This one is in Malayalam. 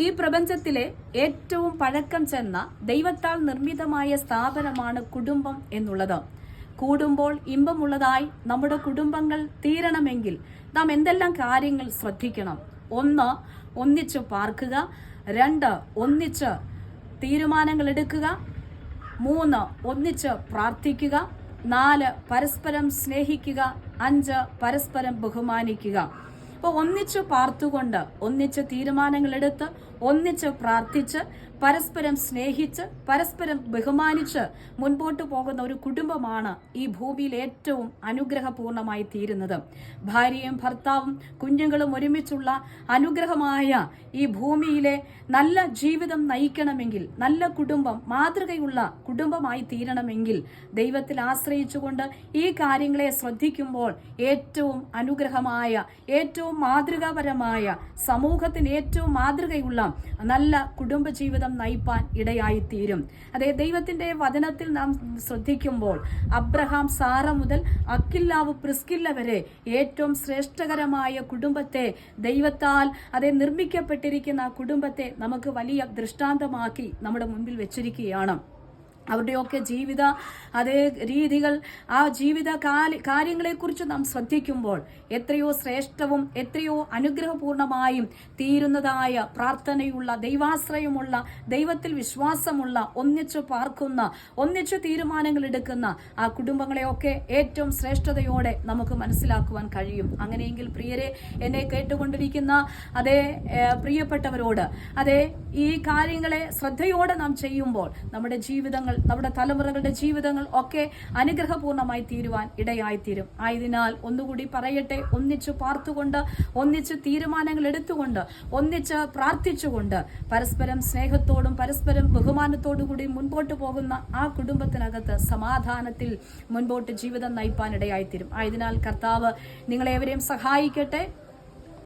ഈ പ്രപഞ്ചത്തിലെ ഏറ്റവും പഴക്കം ചെന്ന ദൈവത്താൽ നിർമ്മിതമായ സ്ഥാപനമാണ് കുടുംബം എന്നുള്ളത്. കൂടുമ്പോൾ ഇമ്പമുള്ളതായി നമ്മുടെ കുടുംബങ്ങൾ തീരണമെങ്കിൽ നാം എന്തെല്ലാം കാര്യങ്ങൾ ശ്രദ്ധിക്കണം? 1, ഒന്നിച്ച് പാർക്കുക. 2, ഒന്നിച്ച് തീരുമാനങ്ങൾ എടുക്കുക. 3, ഒന്നിച്ച് പ്രാർത്ഥിക്കുക. 4, പരസ്പരം സ്നേഹിക്കുക. 5, പരസ്പരം ബഹുമാനിക്കുക. അപ്പോൾ ഒന്നിച്ച് പാർത്തുകൊണ്ട്, ഒന്നിച്ച് തീരുമാനങ്ങൾ എടുത്ത്, ഒന്നിച്ച് പ്രാർത്ഥിച്ച്, പരസ്പരം സ്നേഹിച്ച്, പരസ്പരം ബഹുമാനിച്ച് മുൻപോട്ട് പോകുന്ന ഒരു കുടുംബമാണ് ഈ ഭൂമിയിൽ ഏറ്റവും അനുഗ്രഹപൂർണമായി തീരുന്നത്. ഭാര്യയും ഭർത്താവും കുഞ്ഞുങ്ങളും ഒരുമിച്ചുള്ള അനുഗ്രഹമായ ഈ ഭൂമിയിലെ നല്ല ജീവിതം നയിക്കണമെങ്കിൽ, നല്ല കുടുംബം, മാതൃകയുള്ള കുടുംബമായി തീരണമെങ്കിൽ ദൈവത്തിൽ ആശ്രയിച്ചുകൊണ്ട് ഈ കാര്യങ്ങളെ ശ്രദ്ധിക്കുമ്പോൾ ഏറ്റവും അനുഗ്രഹമായ, ഏറ്റവും മാതൃകാപരമായ, സമൂഹത്തിന് ഏറ്റവും മാതൃകയുള്ള നല്ല കുടുംബജീവിതം നയിപ്പാൻ ഇടയായിത്തീരും. അതേ, ദൈവത്തിന്റെ വചനത്തിൽ നാം ശ്രദ്ധിക്കുമ്പോൾ അബ്രഹാം, സാറ മുതൽ അക്കില്ലാവ്, പ്രിസ്കില്ല വരെ ഏറ്റവും ശ്രേഷ്ഠകരമായ കുടുംബത്തെ ദൈവത്താൽ നിർമ്മിക്കപ്പെട്ടിരിക്കുന്ന ആ കുടുംബത്തെ നമുക്ക് വലിയ ദൃഷ്ടാന്തമാക്കി നമ്മുടെ മുൻപിൽ വെച്ചിരിക്കുകയാണ്. അവരുടെയൊക്കെ ജീവിത രീതികൾ, ആ ജീവിത കാര്യങ്ങളെക്കുറിച്ച് നാം ശ്രദ്ധിക്കുമ്പോൾ എത്രയോ ശ്രേഷ്ഠവും എത്രയോ അനുഗ്രഹപൂർണമായും തീരുന്നതായ, പ്രാർത്ഥനയുള്ള, ദൈവാശ്രയമുള്ള, ദൈവത്തിൽ വിശ്വാസമുള്ള, ഒന്നിച്ചു പാർക്കുന്ന, ഒന്നിച്ചു തീരുമാനങ്ങൾ എടുക്കുന്ന ആ കുടുംബങ്ങളെയൊക്കെ ഏറ്റവും ശ്രേഷ്ഠതയോടെ നമുക്ക് മനസ്സിലാക്കുവാൻ കഴിയും. അങ്ങനെയെങ്കിൽ പ്രിയരെ, എന്നെ കേട്ടുകൊണ്ടിരിക്കുന്ന പ്രിയപ്പെട്ടവരോട്, ഈ കാര്യങ്ങളെ ശ്രദ്ധയോടെ നാം ചെയ്യുമ്പോൾ നമ്മുടെ ജീവിതങ്ങൾ, നമ്മുടെ തലമുറകളുടെ ജീവിതങ്ങൾ ഒക്കെ അനുഗ്രഹപൂർണമായി തീരുവാൻ ഇടയായിത്തീരും. ആയതിനാൽ ഒന്നുകൂടി പറയട്ടെ, ഒന്നിച്ചു പാർത്തുകൊണ്ട്, ഒന്നിച്ച് തീരുമാനങ്ങൾ എടുത്തുകൊണ്ട്, ഒന്നിച്ച് പ്രാർത്ഥിച്ചുകൊണ്ട്, പരസ്പരം സ്നേഹത്തോടും പരസ്പരം ബഹുമാനത്തോടു കൂടി മുൻപോട്ട് പോകുന്ന ആ കുടുംബത്തിനകത്ത് സമാധാനത്തിൽ മുൻപോട്ട് ജീവിതം നയിപ്പാൻ ഇടയായിത്തീരും. ആയതിനാൽ കർത്താവ് നിങ്ങളെവരെയും സഹായിക്കട്ടെ.